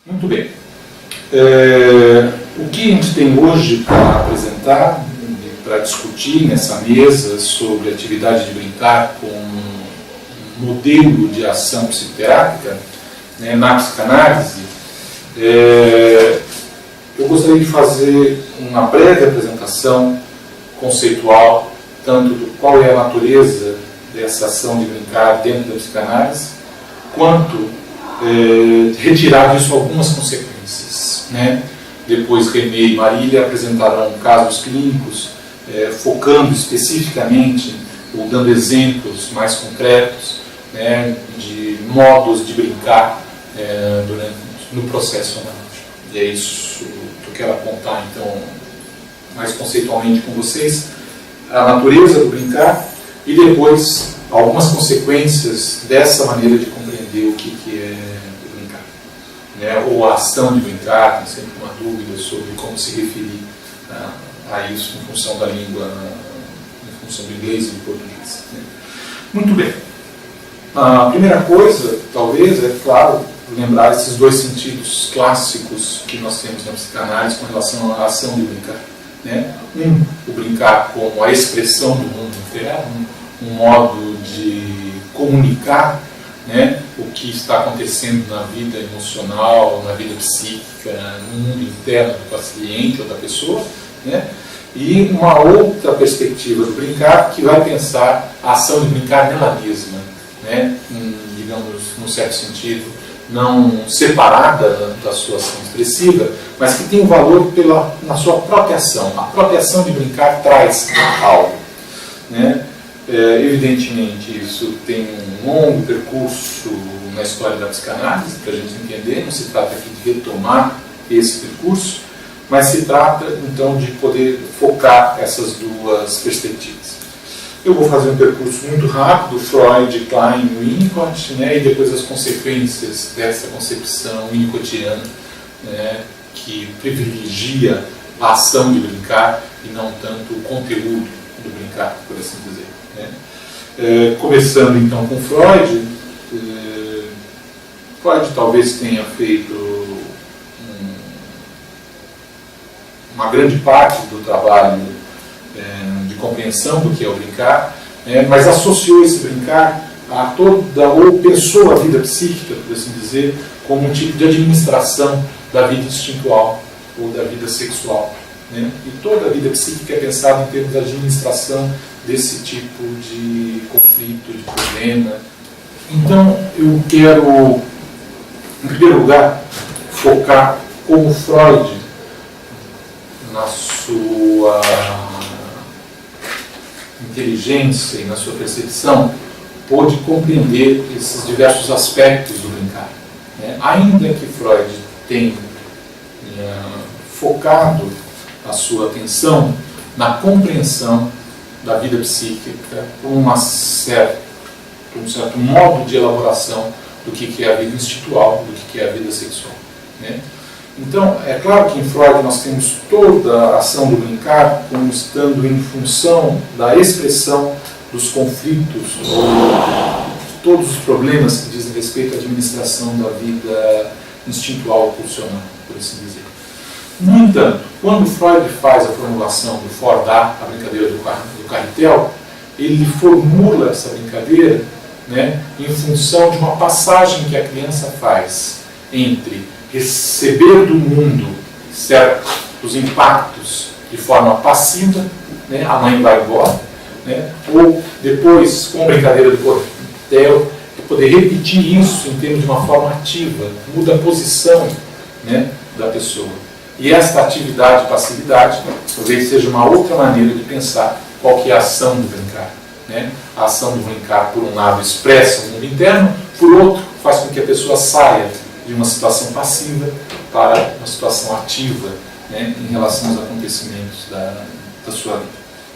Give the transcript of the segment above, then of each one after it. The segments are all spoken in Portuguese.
Muito bem. O que a gente tem hoje para apresentar, para discutir nessa mesa sobre atividade de brincar com um modelo de ação psicoterápica, né, na psicanálise, eu gostaria de fazer uma breve apresentação conceitual, tanto do qual é a natureza dessa ação de brincar dentro da psicanálise, quanto retirar disso algumas consequências, né? Depois René e Marília apresentarão casos clínicos, focando especificamente ou dando exemplos mais concretos, né, de modos de brincar no processo analítico. E é isso que eu quero apontar, então, mais conceitualmente com vocês, a natureza do brincar e depois algumas consequências dessa maneira de compreender o que é o brincar, né, ou a ação de brincar. Tem sempre uma dúvida sobre como se referir a isso em função da língua, em função do inglês e do português, né. Muito bem. A primeira coisa, talvez, é, claro, lembrar esses dois sentidos clássicos que nós temos na psicanálise com relação à ação de brincar, né? O brincar como a expressão do mundo interno, um modo de comunicar, né, o que está acontecendo na vida emocional, na vida psíquica, no mundo interno do paciente ou da pessoa, né? E uma outra perspectiva do brincar que vai pensar a ação de brincar nela mesma, né? Digamos, num certo sentido, não separada da sua ação expressiva, mas que tem um valor na sua própria ação. A própria ação de brincar traz algo, né? Evidentemente, isso tem um longo percurso na história da psicanálise para a gente entender. Não se trata aqui de retomar esse percurso, mas se trata, então, de poder focar essas duas perspectivas. Eu vou fazer um percurso muito rápido, Freud, Klein e Winnicott, né, e depois as consequências dessa concepção winnicottiana, né, que privilegia a ação de brincar e não tanto o conteúdo do brincar, por assim dizer, né. Começando então com Freud, Freud talvez tenha feito uma grande parte do trabalho de compreensão do que é o brincar, mas associou esse brincar a toda, ou pensou a vida psíquica, por assim dizer, como um tipo de administração da vida instintual ou da vida sexual, né? E toda a vida psíquica é pensada em termos de administração desse tipo de conflito, de problema. Então, eu quero, em primeiro lugar, focar como Freud, na sua inteligência e na sua percepção, pôde compreender esses diversos aspectos do brincar, né? Ainda que Freud tenha focado a sua atenção na compreensão da vida psíquica por um certo modo de elaboração do que é a vida instintual, do que é a vida sexual, né? Então, é claro que em Freud nós temos toda a ação do brincar como estando em função da expressão dos conflitos ou todos os problemas que dizem respeito à administração da vida instintual ou pulsional, por assim dizer. No entanto, quando Freud faz a formulação do Fordá, a brincadeira do carretel, ele formula essa brincadeira, né, em função de uma passagem que a criança faz entre receber do mundo, certo, os impactos de forma passiva, né, a mãe vai embora, né, ou depois, com a brincadeira do carretel, poder repetir isso em termos de uma forma ativa, muda a posição, né, da pessoa. E esta atividade e passividade talvez seja uma outra maneira de pensar qual que é a ação do brincar, né? A ação do brincar, por um lado, expressa o mundo interno, por outro, faz com que a pessoa saia de uma situação passiva para uma situação ativa, né, em relação aos acontecimentos da sua vida,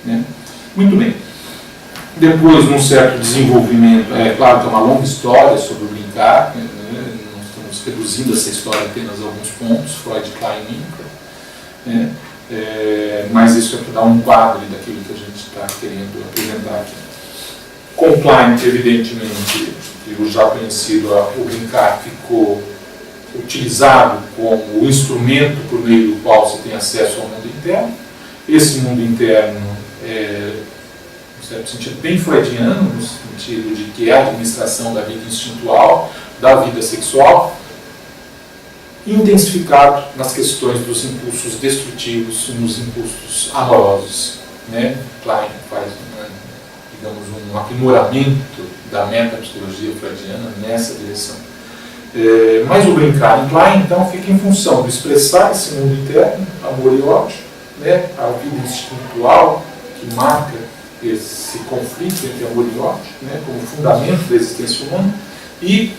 né? Muito bem. Depois, num certo desenvolvimento, é claro que é uma longa história sobre o brincar, né? Nós estamos reduzindo essa história apenas a alguns pontos, Freud, Klein e Winnicott, né? Mas isso é para dar um quadro daquilo que a gente está querendo apresentar aqui. Com Klein, evidentemente, o já conhecido, o brincar ficou utilizado como o instrumento por meio do qual você tem acesso ao mundo interno. Esse mundo interno é, no certo sentido, bem freudiano, no sentido de que é a administração da vida instintual, da vida sexual, intensificado nas questões dos impulsos destrutivos e nos impulsos amorosos. Né? Klein faz digamos, um aprimoramento da metapsicologia freudiana nessa direção. Mas o brincar em Klein, então, fica em função de expressar esse mundo interno, amor e ódio, né? A vida instintual que marca esse conflito entre amor e ódio, né? Como fundamento da existência humana, e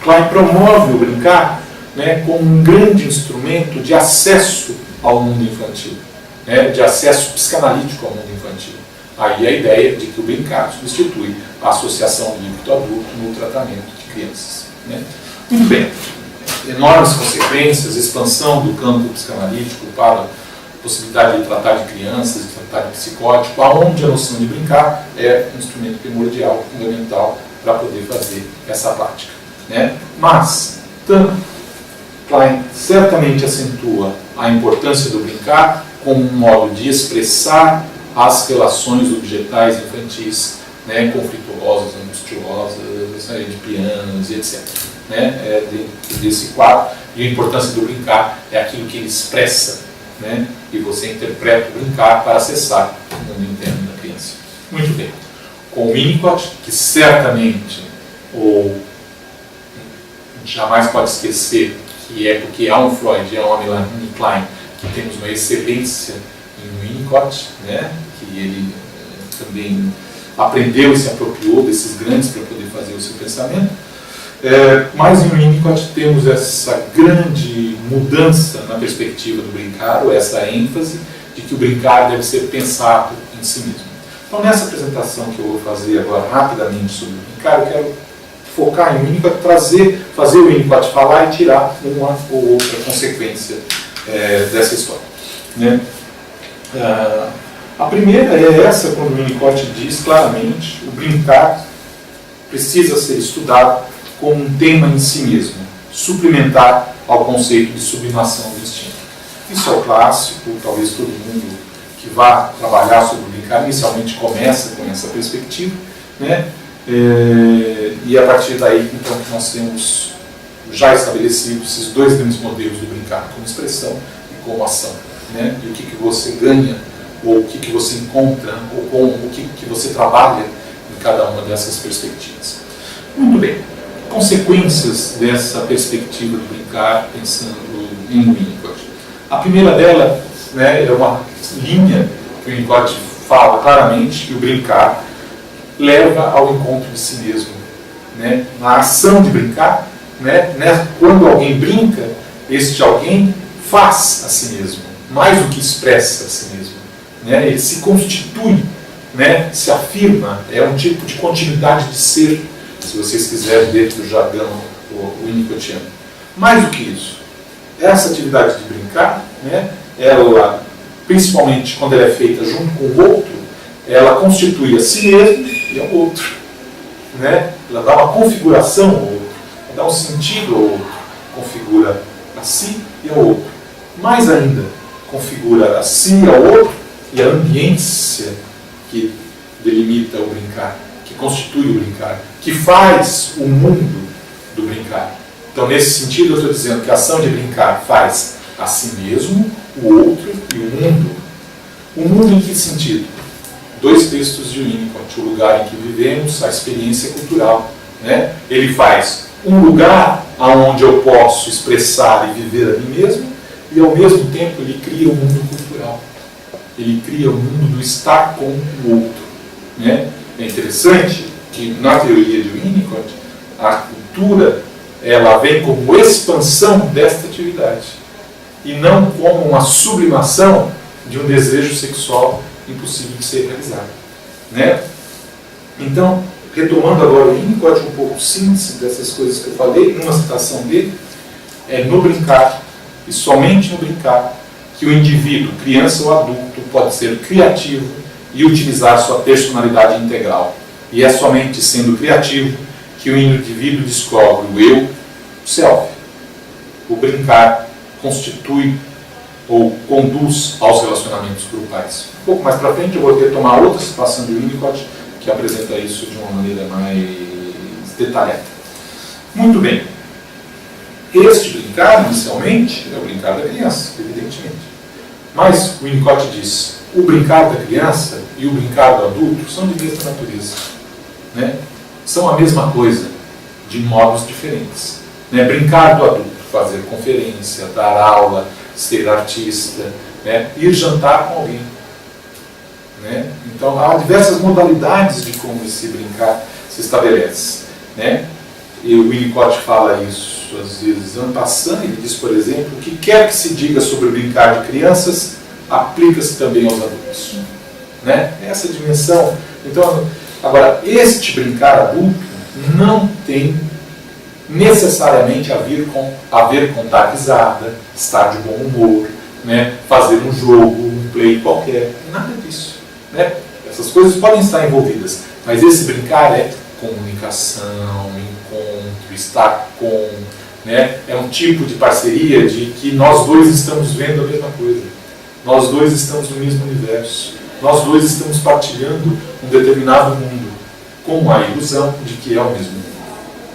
Klein promove o brincar, né, como um grande instrumento de acesso ao mundo infantil, né, de acesso psicanalítico ao mundo infantil. Aí a ideia de que o brincar substitui a associação líquido-adulto no tratamento de crianças. Né? Muito bem, enormes consequências, expansão do campo psicanalítico para a possibilidade de tratar de crianças, de tratar de psicótico, aonde a noção de brincar é um instrumento primordial, fundamental, para poder fazer essa prática. Né? Mas, tanto Klein certamente acentua a importância do brincar como um modo de expressar as relações objetais infantis, né, conflituosas, angustiosas, arrepianas e etc. Né, dentro desse quadro, e a importância do brincar é aquilo que ele expressa, né, e você interpreta o brincar para acessar o mundo interno da criança. Muito bem. Com o Winnicott, que certamente, ou jamais pode esquecer, que é porque há um Freud, há um Melanie Klein, que temos uma excelência em Winnicott, né, que ele também aprendeu e se apropriou desses grandes para poder fazer o seu pensamento. Mas em Winnicott temos essa grande mudança na perspectiva do brincar, ou essa ênfase de que o brincar deve ser pensado em si mesmo. Então, nessa apresentação que eu vou fazer agora rapidamente sobre o brincar, eu quero focar em Winnicott, fazer o Winnicott falar e tirar uma ou outra consequência dessa história. Né? A primeira é essa, quando o Winnicott diz claramente: o brincar precisa ser estudado como um tema em si mesmo, suplementar ao conceito de sublimação do instinto. Isso é o clássico, talvez todo mundo que vá trabalhar sobre o brincar inicialmente começa com essa perspectiva, né? E a partir daí, então, que nós temos já estabelecido esses dois grandes modelos do brincar, como expressão e como ação, né? E o que você ganha, ou o que você encontra, ou com o que você trabalha em cada uma dessas perspectivas. Muito bem. Consequências dessa perspectiva do brincar, pensando em Winnicott. A primeira dela, né, é uma linha que o Winnicott fala claramente, que o brincar leva ao encontro de si mesmo. Né? Na ação de brincar, né, quando alguém brinca, este alguém faz a si mesmo, mais do que expressa a si mesmo. Né? Ele se constitui, né, se afirma, é um tipo de continuidade de ser, se vocês quiserem, dentro do jargão winnicottiano. Mais do que isso, essa atividade de brincar, né, ela, principalmente quando ela é feita junto com o outro, ela constitui a si mesmo e ao outro. Né? Ela dá uma configuração ao outro, ela dá um sentido ao outro, configura a si e ao outro. Mais ainda, configura a si e ao outro e a ambiência que delimita o brincar, que constitui o brincar, que faz o mundo do brincar. Então, nesse sentido, eu estou dizendo que a ação de brincar faz a si mesmo, o outro e o mundo. O mundo em que sentido? Dois textos de Winnicott: o lugar em que vivemos, a experiência cultural. Né? Ele faz um lugar onde eu posso expressar e viver a mim mesmo, e ao mesmo tempo ele cria o mundo cultural. Ele cria o mundo do estar com o outro. Né? É interessante que na teoria de Winnicott, a cultura ela vem como expansão desta atividade e não como uma sublimação de um desejo sexual impossível de ser realizado. Né? Então, retomando agora o Winnicott, um pouco síntese dessas coisas que eu falei, numa citação dele, é no brincar, e somente no brincar, que o indivíduo, criança ou adulto, pode ser criativo e utilizar sua personalidade integral. E é somente sendo criativo que o indivíduo descobre o eu, o self. O brincar constitui ou conduz aos relacionamentos grupais. Um pouco mais para frente eu vou retomar outra situação de Winnicott que apresenta isso de uma maneira mais detalhada. Muito bem. Este brincar, inicialmente, é o brincar da criança, evidentemente. Mas o Winnicott diz, o brincar da criança e o brincar do adulto são de mesma natureza. Né? São a mesma coisa, de modos diferentes. Né? Brincar do adulto, fazer conferência, dar aula, ser artista, né? Ir jantar com alguém. Né? Então há diversas modalidades de como esse brincar se estabelece. Né? E o Winnicott fala isso às vezes en passant. Ele diz, por exemplo, o que quer que se diga sobre o brincar de crianças aplica-se também aos adultos. Né? Essa dimensão. Então, agora, este brincar adulto não tem necessariamente a ver com dar risada, estar de bom humor, né? Fazer um jogo, um play qualquer, nada disso. Né? Essas coisas podem estar envolvidas, mas esse brincar é comunicação, encontro, estar com, né? É um tipo de parceria de que nós dois estamos vendo a mesma coisa, nós dois estamos no mesmo universo, nós dois estamos partilhando um determinado mundo, com a ilusão de que é o mesmo mundo.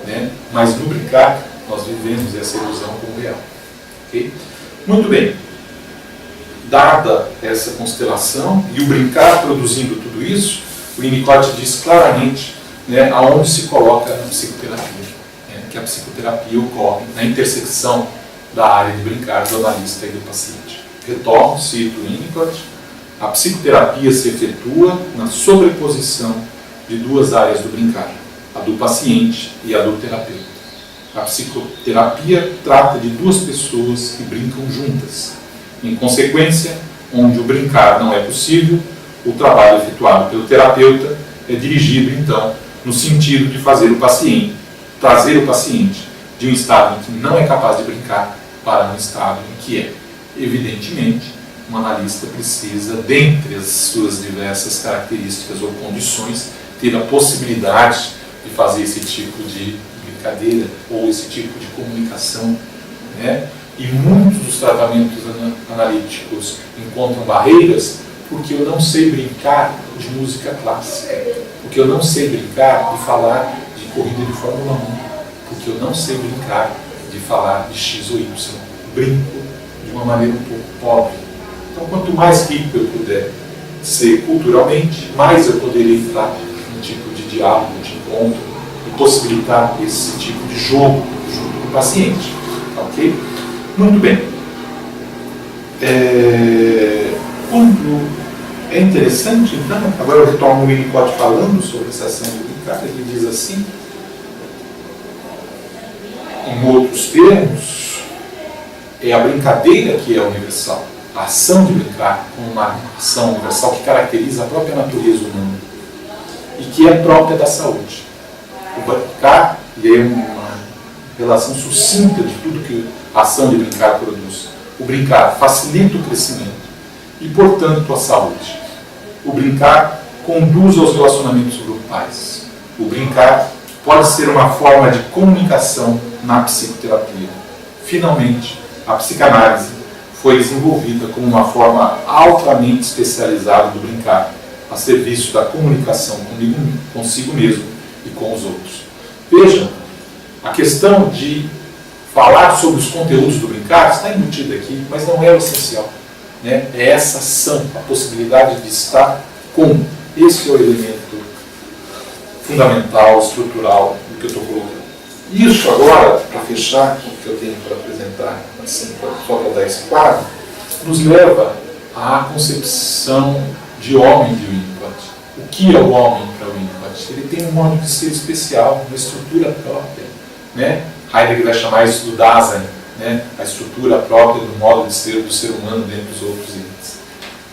Né? Mas no brincar, nós vivemos essa ilusão como real. Okay? Muito bem. Dada essa constelação e o brincar produzindo tudo isso, o Winnicott diz claramente, né, aonde se coloca a psicoterapia. Né? Que a psicoterapia ocorre na intersecção da área de brincar do analista e do paciente. Retorno, cito Winnicott, a psicoterapia se efetua na sobreposição de duas áreas do brincar, a do paciente e a do terapeuta. A psicoterapia trata de duas pessoas que brincam juntas. Em consequência, onde o brincar não é possível, o trabalho efetuado pelo terapeuta é dirigido, então, no sentido de trazer o paciente de um estado em que não é capaz de brincar para um estado em que é. Evidentemente, um analista precisa, dentre as suas diversas características ou condições, ter a possibilidade de fazer esse tipo de brincadeira ou esse tipo de comunicação, né? E muitos dos tratamentos analíticos encontram barreiras porque eu não sei brincar de música clássica, porque eu não sei brincar de falar de corrida de Fórmula 1, porque eu não sei brincar de falar de X ou Y. Brinco de uma maneira um pouco pobre. Então, quanto mais rico eu puder ser culturalmente, mais eu poderei entrar num tipo de diálogo, de encontro, e possibilitar esse tipo de jogo junto com o paciente. Ok? Muito bem. É interessante, então, agora eu retomo o Winnicott falando sobre essa ação de brincar. Ele diz assim, em outros termos, é a brincadeira que é universal. A ação de brincar como uma ação universal que caracteriza a própria natureza humana e que é própria da saúde. O brincar, e aí uma relação sucinta de tudo que a ação de brincar produz. O brincar facilita o crescimento e, portanto, a saúde. O brincar conduz aos relacionamentos grupais. O brincar pode ser uma forma de comunicação na psicoterapia. Finalmente, a psicanálise foi desenvolvida como uma forma altamente especializada do brincar, a serviço da comunicação consigo mesmo e com os outros. Vejam, a questão de falar sobre os conteúdos do brincar está embutida aqui, mas não é o essencial. Né? É essa ação, a possibilidade de estar com. Esse é o elemento fundamental, estrutural do que eu estou colocando. Isso agora, para fechar o que eu tenho para apresentar, assim, só para dar esse quadro, nos leva à concepção de homem de Winnicott. O que é o homem para Winnicott? Ele tem um modo de ser especial, uma estrutura própria. Né? Heidegger vai chamar isso do Dasein, né? A estrutura própria do modo de ser do ser humano dentro dos outros entes.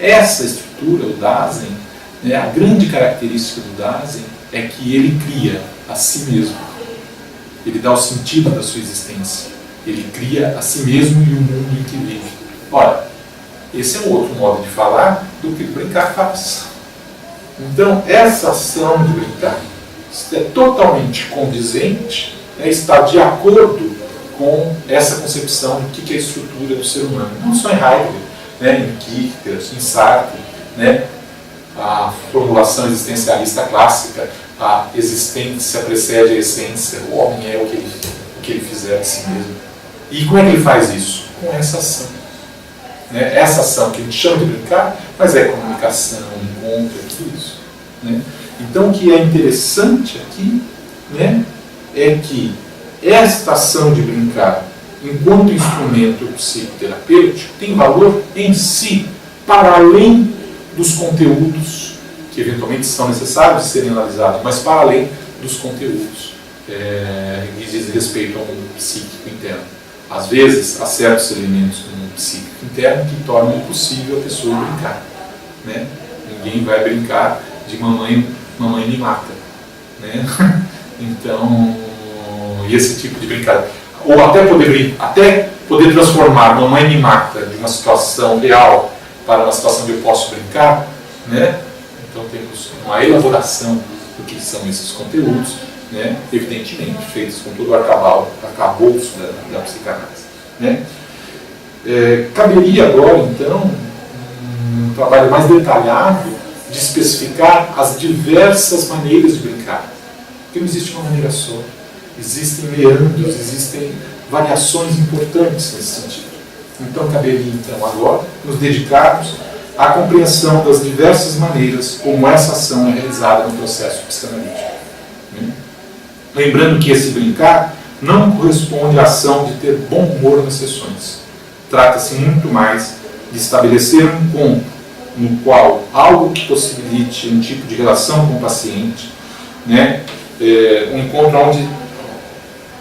Essa estrutura, o Dasein, né, a grande característica do Dasein é que ele cria a si mesmo. Ele dá o sentido da sua existência. Ele cria a si mesmo e o mundo em que vive. Ora, esse é um outro modo de falar do que brincar faz. Então, essa ação de brincar é totalmente condizente, né, está de acordo com essa concepção do que é a estrutura do ser humano. Não só em Heidegger, né, em Kierkegaard, em Sartre, né, a formulação existencialista clássica, a existência precede a essência, o homem é o que ele fizer de si mesmo. E como é que ele faz isso? Com essa ação. Né? Essa ação que a gente chama de brincar, mas é comunicação, encontro, é tudo isso. Né? Então, o que é interessante aqui, né, é que esta ação de brincar, enquanto instrumento psicoterapêutico, tem valor em si, para além dos conteúdos que eventualmente são necessários de serem analisados, mas para além dos conteúdos que dizem respeito ao mundo psíquico interno. Às vezes, há certos elementos no mundo psíquico interno que tornam impossível a pessoa brincar. Né? Ninguém vai brincar de mamãe me mata. Né? Então, esse tipo de brincadeira. Ou até poder transformar mamãe me mata de uma situação real para uma situação onde eu posso brincar, né? Então temos uma elaboração do que são esses conteúdos, né? Evidentemente feitos com todo o arcabouço da psicanálise. Né? Caberia agora, então, um trabalho mais detalhado de especificar as diversas maneiras de brincar. Porque não existe uma maneira só. Existem meandros, existem variações importantes nesse sentido. Então, caberia, então, agora, nos dedicarmos à compreensão das diversas maneiras como essa ação é realizada no processo psicanalítico. Lembrando que esse brincar não corresponde à ação de ter bom humor nas sessões. Trata-se muito mais de estabelecer um encontro no qual algo que possibilite um tipo de relação com o paciente, né? Um encontro onde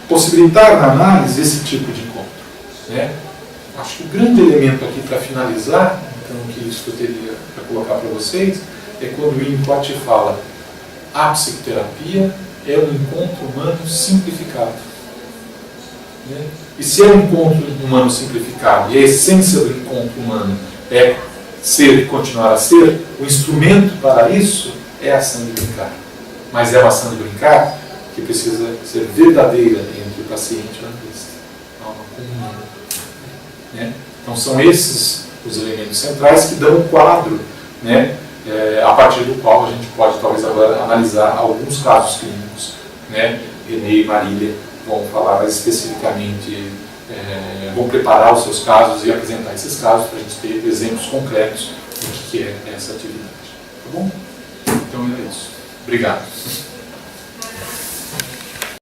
possibilitar na análise esse tipo de encontro. Né? Acho que o grande elemento aqui para finalizar, então, que isso que eu teria para colocar para vocês, é quando o Winnicott fala: a psicoterapia é um encontro humano simplificado. Né? E se é um encontro humano simplificado, e a essência do encontro humano é ser e continuar a ser, o instrumento para isso é a ação de brincar. Mas é uma ação de brincar que precisa ser verdadeira entre o paciente e o analista. Há uma comunhão. Né? Então são esses os elementos centrais que dão um quadro, né, a partir do qual a gente pode talvez agora analisar alguns casos clínicos. Né? René e Marília vão falar mais especificamente, vão preparar os seus casos e apresentar esses casos para a gente ter exemplos concretos do que é essa atividade. Tá bom? Então é isso. Obrigado.